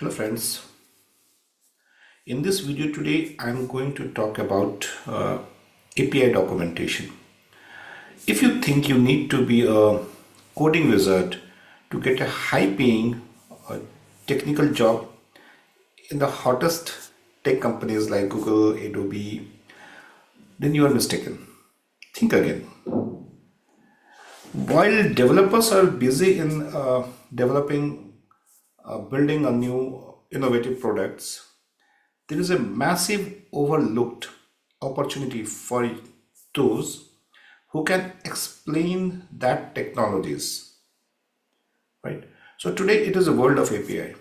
Hello friends, in this video today I am going to talk about API documentation. If you think you need to be a coding wizard to get a high paying technical job in the hottest tech companies like Google, Adobe, then you are mistaken. Think again. While developers are busy in building a new innovative products, there is a massive overlooked opportunity for those who can explain that technologies, right? So today it is a world of API.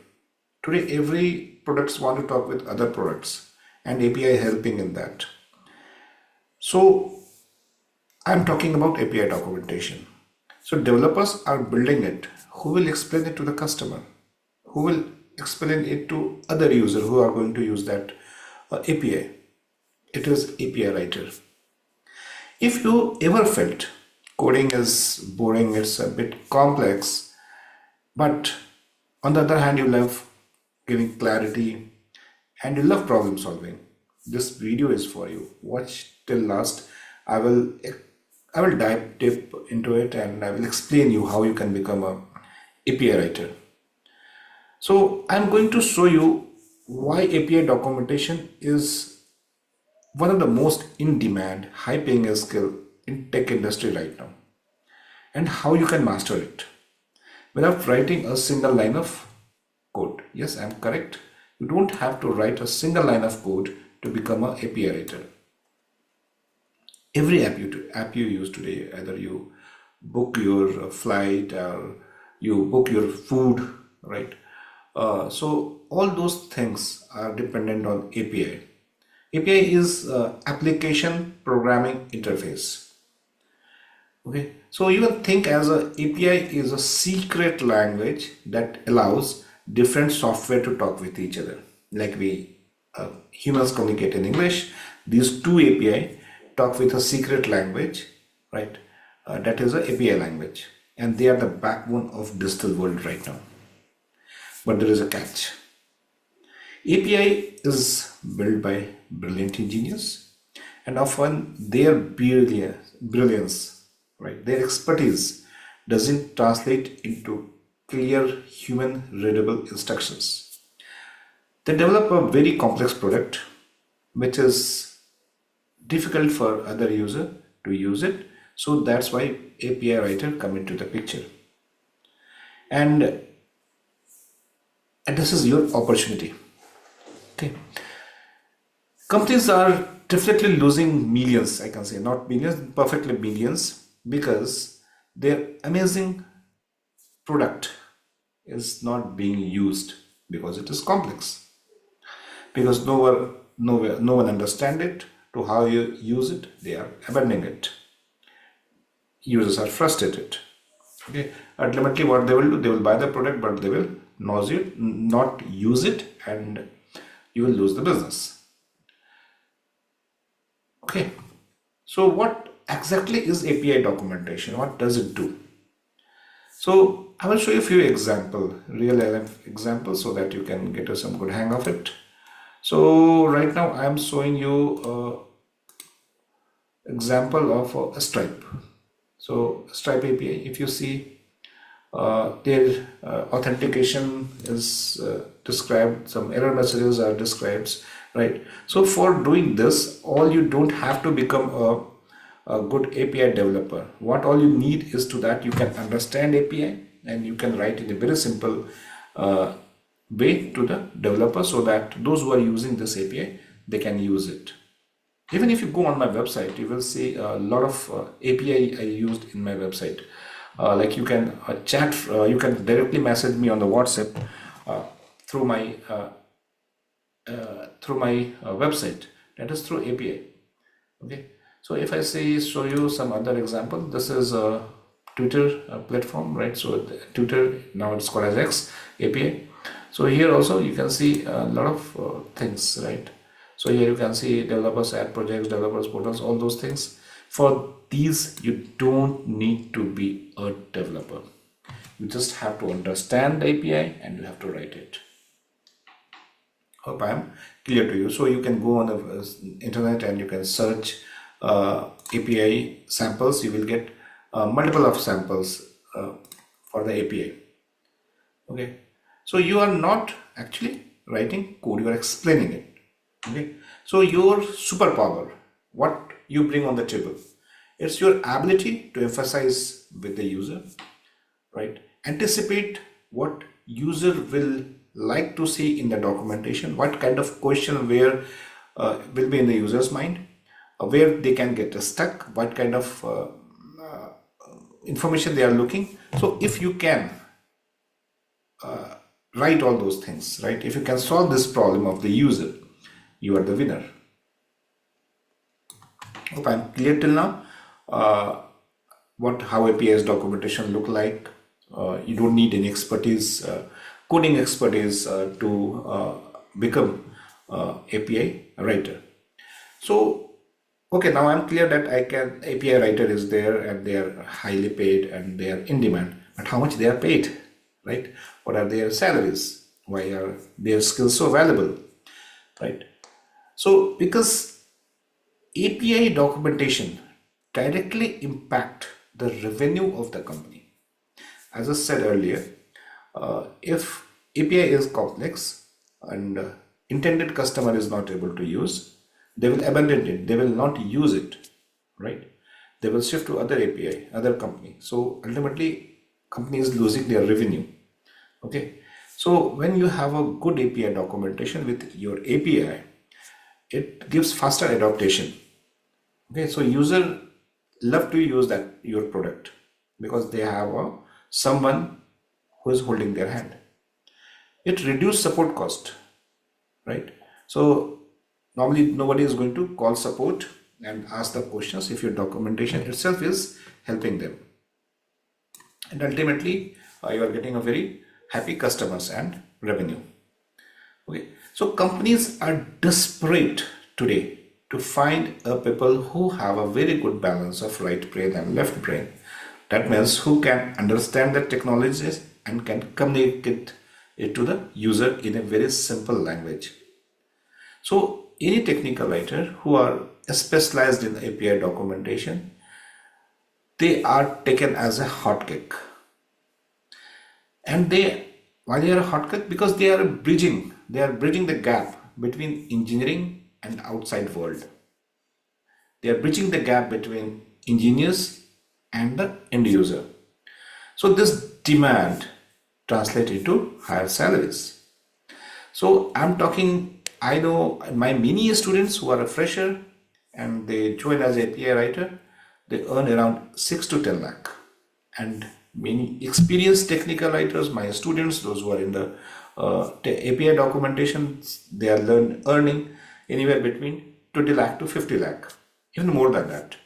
Today every products want to talk with other products and API helping in that. So I'm talking about API documentation. So developers are building it. Who will explain it to the customer? Who will explain it to other users who are going to use that API? It is API writer. If you ever felt coding is boring, it's a bit complex, but on the other hand, you love giving clarity and you love problem solving, this video is for you. Watch till last. I will I will dive deep into it and I will explain you how you can become a API writer. So I'm going to show you why API documentation is one of the most in demand, high paying skill in tech industry right now, and how you can master it without writing a single line of code. Yes, I'm correct. You don't have to write a single line of code to become a API writer. Every app you use today, either you book your flight or you book your food, right? So all those things are dependent on API. API is application programming interface. Okay, so you can think as a API is a secret language that allows different software to talk with each other. Like we humans communicate in English, these two API talk with a secret language, right? That is a API language, and they are the backbone of digital world right now. But there is a catch. API is built by brilliant engineers, and often their brilliance, right, their expertise doesn't translate into clear human readable instructions. They develop a very complex product which is difficult for other user to use it. So that's why API writer come into the picture. And this is your opportunity. Okay. Companies are definitely losing millions, I can say, not millions, perfectly millions, because their amazing product is not being used because it is complex. Because no one understand it, to how you use it, they are abandoning it. Users are frustrated. Okay. Ultimately, what they will do, they will buy the product, but they will not use it, and you will lose the business. Okay, so what exactly is API documentation? What does it do? So I will show you a few real life examples, so that you can get some good hang of it. So right now I am showing you example of a Stripe. So Stripe API, if you see, their authentication is described, some error messages are described, right? So for doing this, all you don't have to become a good API developer. What all you need is to that you can understand API, and you can write in a very simple way to the developer, so that those who are using this API, they can use it. Even if you go on my website, you will see a lot of API I used in my website. Like you can chat, you can directly message me on the WhatsApp through my website. That is through API. Okay. So if I show you some other example, this is a Twitter platform, right? So Twitter, now it's called as X API. So here also you can see a lot of things, right? So here you can see developers, ad projects, developers portals, all those things. For these, you don't need to be a developer. You just have to understand the API and you have to write it. Hope I am clear to you. So you can go on the internet and you can search API samples. You will get multiple of samples for the API. Okay, so you are not actually writing code, you are explaining it. Okay, so your superpower, what you bring on the table, it's your ability to emphasize with the user, right? Anticipate what user will like to see in the documentation, what kind of question where will be in the user's mind, where they can get stuck, what kind of information they are looking. So if you can write all those things, right? If you can solve this problem of the user, you are the winner. Hope I'm clear till now. How API's documentation look like. You don't need any expertise, coding expertise to become API writer. So, okay, now I'm clear that API writer is there and they are highly paid and they are in demand. But how much they are paid, right? What are their salaries? Why are their skills so valuable, right? So, because API documentation directly impact the revenue of the company. As I said earlier, if API is complex and intended customer is not able to use, they will abandon it. They will not use it, right? They will shift to other API, other company. So ultimately, company is losing their revenue. Okay. So when you have a good API documentation with your API, it gives faster adaptation. Okay, so user love to use that your product because they have someone who is holding their hand. It reduces support cost, right? So normally nobody is going to call support and ask the questions if your documentation itself is helping them. And ultimately you are getting a very happy customers and revenue. Okay, so companies are desperate today to find people who have a very good balance of right brain and left brain. That means who can understand the technologies and can communicate it to the user in a very simple language. So any technical writer who are specialized in API documentation, they are taken as a hotcake. And why they are a hotcake? Because they are bridging the gap between engineering and outside world. They are bridging the gap between engineers and the end user. So this demand translates into higher salaries. So I know my many students who are a fresher and they join as API writer, they earn around 6 to 10 lakh. And many experienced technical writers, my students, those who are in the API documentation, they are earning anywhere between 20 lakh to 50 lakh, even more than that,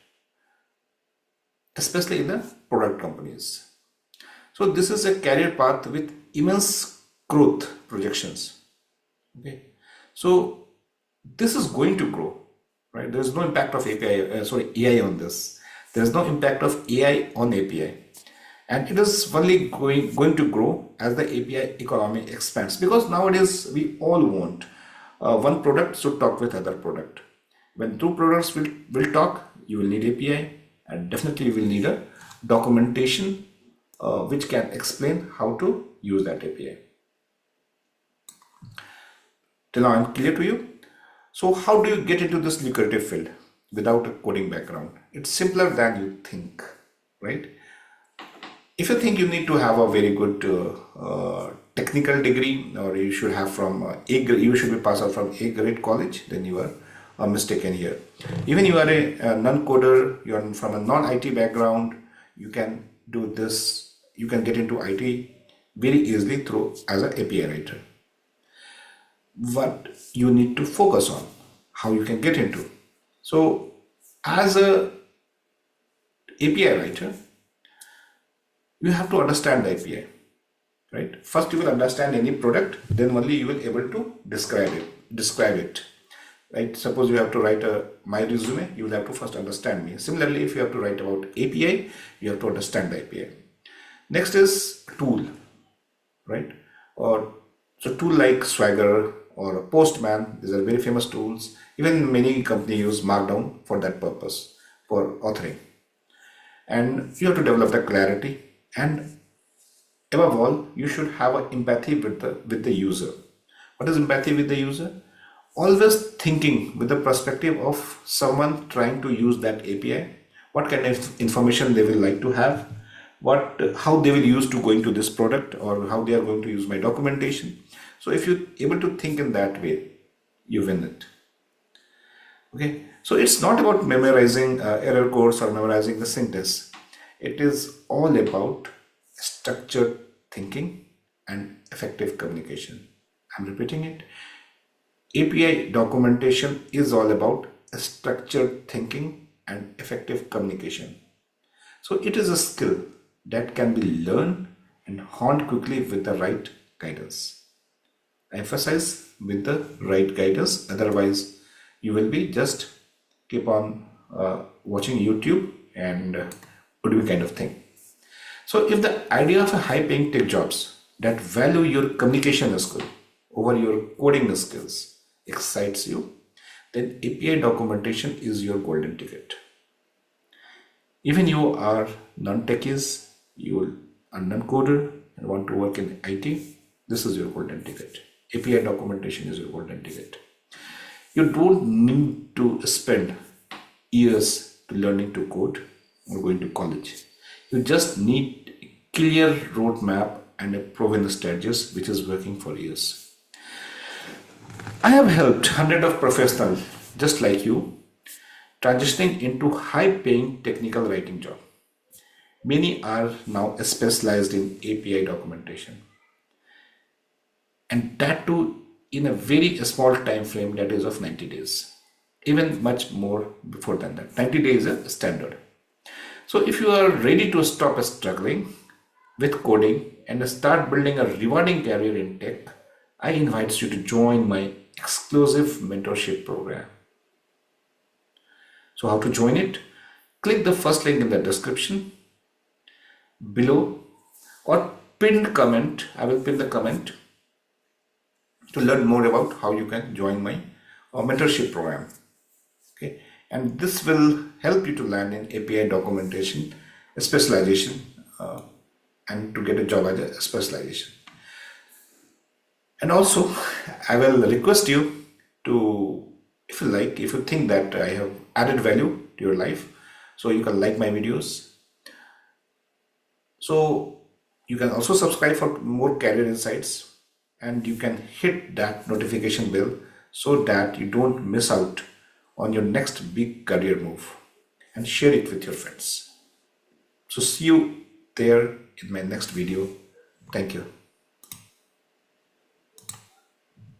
especially in the product companies. So this is a career path with immense growth projections. Okay, so this is going to grow, right? There is no impact of AI on this. There is no impact of AI on API. And it is only going to grow as the API economy expands, because nowadays we all want one product should talk with other product. When two products will talk, you will need API, and definitely you will need a documentation which can explain how to use that API. Till now I'm clear to you. So how do you get into this lucrative field without a coding background? It's simpler than you think, right? If you think you need to have a very good technical degree, or you should have you should be passed out from A grade college, then you are mistaken here. Even you are a non-coder, you are from a non-IT background, you can do this. You can get into IT very easily as an API writer. What you need to focus on, how you can get into. So as a API writer, you have to understand the API, right? First you will understand any product, then only you will be able to describe it, right? Suppose you have to write my resume, you will have to first understand me. Similarly, if you have to write about API, you have to understand the API. Next is tool, right? So tool like Swagger or a Postman. These are very famous tools. Even many companies use Markdown for that purpose, for authoring. And you have to develop the clarity, and above all, you should have an empathy with the user. What is empathy with the user? Always thinking with the perspective of someone trying to use that API, what kind of information they will like to have, how they will use to going to this product, or how they are going to use my documentation. So if you're able to think in that way, you win it. Okay, so it's not about memorizing error codes or memorizing the syntax. It is all about structured thinking and effective communication. I'm repeating it. API documentation is all about structured thinking and effective communication. So it is a skill that can be learned and honed quickly with the right guidance. I emphasize with the right guidance, otherwise you will be just keep on watching YouTube and would be kind of thing. So if the idea of a high paying tech jobs that value your communication skill over your coding skills excites you, then API documentation is your golden ticket. Even you are non-techies, you are non-coder and want to work in IT, this is your golden ticket. API documentation is your golden ticket. You don't need to spend years to learning to code or going to college. You just need a clear roadmap and a proven strategies which is working for years. I have helped hundreds of professionals just like you transitioning into high-paying technical writing job. Many are now specialized in API documentation, and that too in a very small time frame, that is of 90 days, even much more before than that. 90 days is a standard. So if you are ready to stop struggling with coding and start building a rewarding career in tech, I invite you to join my exclusive mentorship program. So how to join it? Click the first link in the description below or pinned comment. I will pin the comment to learn more about how you can join my mentorship program. Okay, and this will help you to land in API documentation specialization and to get a job as a specialization. And also, I will request you to, if you think that I have added value to your life, so you can like my videos. So you can also subscribe for more career insights, and you can hit that notification bell so that you don't miss out on your next big career move, and share it with your friends. So see you there in my next video. Thank you.